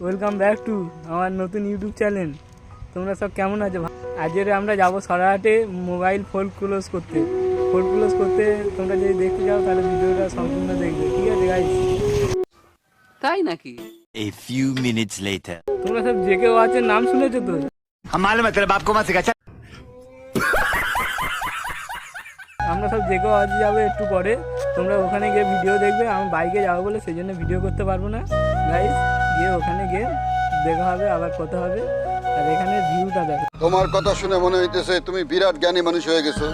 Welcome back to আমার নতুন YouTube channel. তোমরা সব কেমন আছো? আজকে আমরা যাবো সরাহাটে মোবাইল ফোল্ড ক্লোজ করতে। তোমরা যদি দেখতে যাও তাহলে ভিডিওটা সম্পূর্ণ দেখবে, ঠিক আছে গাইস? তাই নাকি? A few minutes later. তোমরা সব জেকে ওয়াচের নাম শুনেছো তো? हम मालूम है तेरे बाप को मत सिखा। আমরা সব জেকে ওয়াচ যাবো একটু পরে। তোমরা ওখানে গিয়ে ভিডিও দেখবে। আমি বাইকে যাবো বলে সেই জন্য ভিডিও করতে পারবো না গাইস। ওখানে গিয়ে দেখা হবে, আবার কথা হবে। আর এখানে ভিউটা দেখো। তোমার কথা শুনে মনে হইতেছে তুমি বিরাট জ্ঞানী মানুষ হয়ে গেছো।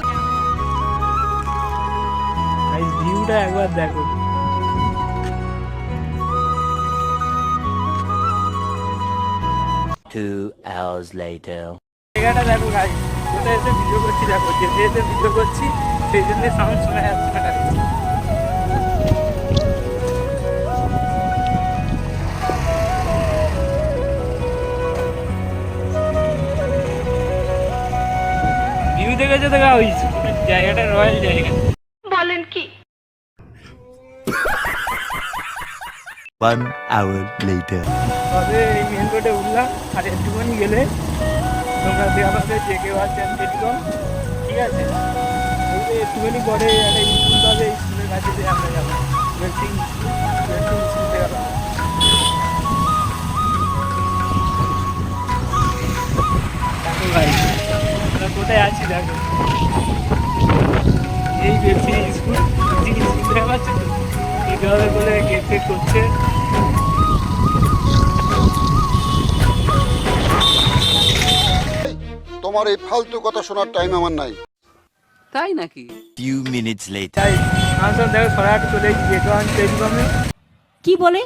গাইস ভিউটা একবার দেখো। Two hours later. জায়গাটা দেখো গাইস, কোথায় এসে ভিডিও করছি দেখো। যেতে যেতে ভিডিও করছি সেই জন্য সাউন্ড শোনা যাচ্ছে না। ভিউ দেখেছো তো গাইস, জায়গাটা রয়্যাল জায়গা। বলেন কি? 1 hour later. তবে এই মেন রোডে উঠলাম, আর একটুখানি গেলে তোমরা দেখাবে জেকে ওয়াচ টেলিকম, ঠিক আছে? এই যে একটুখানি পরে একটা স্কুল পাবে, স্কুলের কাছে দিয়ে আমরা যাবো। ওয়েস্টিং স্কুল থেকে দেখো ভাই আমরা কোথায় আছি দেখো। এই ওয়েস্টিং স্কুল দেখা পাচ্ছি তো, এইভাবে করে গেট ফেট করছে। তোমার এই ফালতু কথা শোনার টাইম আমার নাই। তাই নাকি? Few minutes later. তাই আমি সব দেখো সরাহাট চলে এসেছি জেকে ওয়াচ টেলিকমে। কি বলে?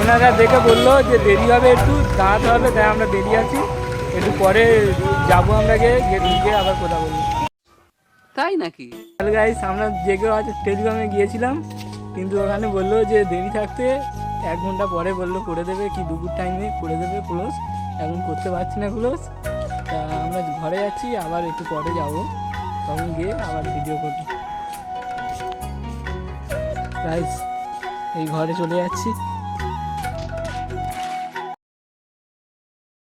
ওনারা দেখে বললো যে দেরি হবে, একটু দাঁড়াতে হবে, তাই আমরা দেরি আছি, একটু পরে যাবো। আমরা গিয়ে আবার কথা বলবো। তাই নাকি? তাহলে গাইস আমরা জেকে ওয়াচ টেলিকমে গিয়েছিলাম, কিন্তু ওখানে বললো যে দেরি থাকতে 1 ঘন্টা পরে বললো করে দেবে, কি দুপুর টাইমে করে দেবে ক্লোজ। এখন করতে পারছি না ক্লোজ, তা আমরা ঘরে যাচ্ছি, আবার একটু পরে যাবো, তখন গিয়ে আবার ভিডিও করবো। গাইস এই ঘরে চলে যাচ্ছি।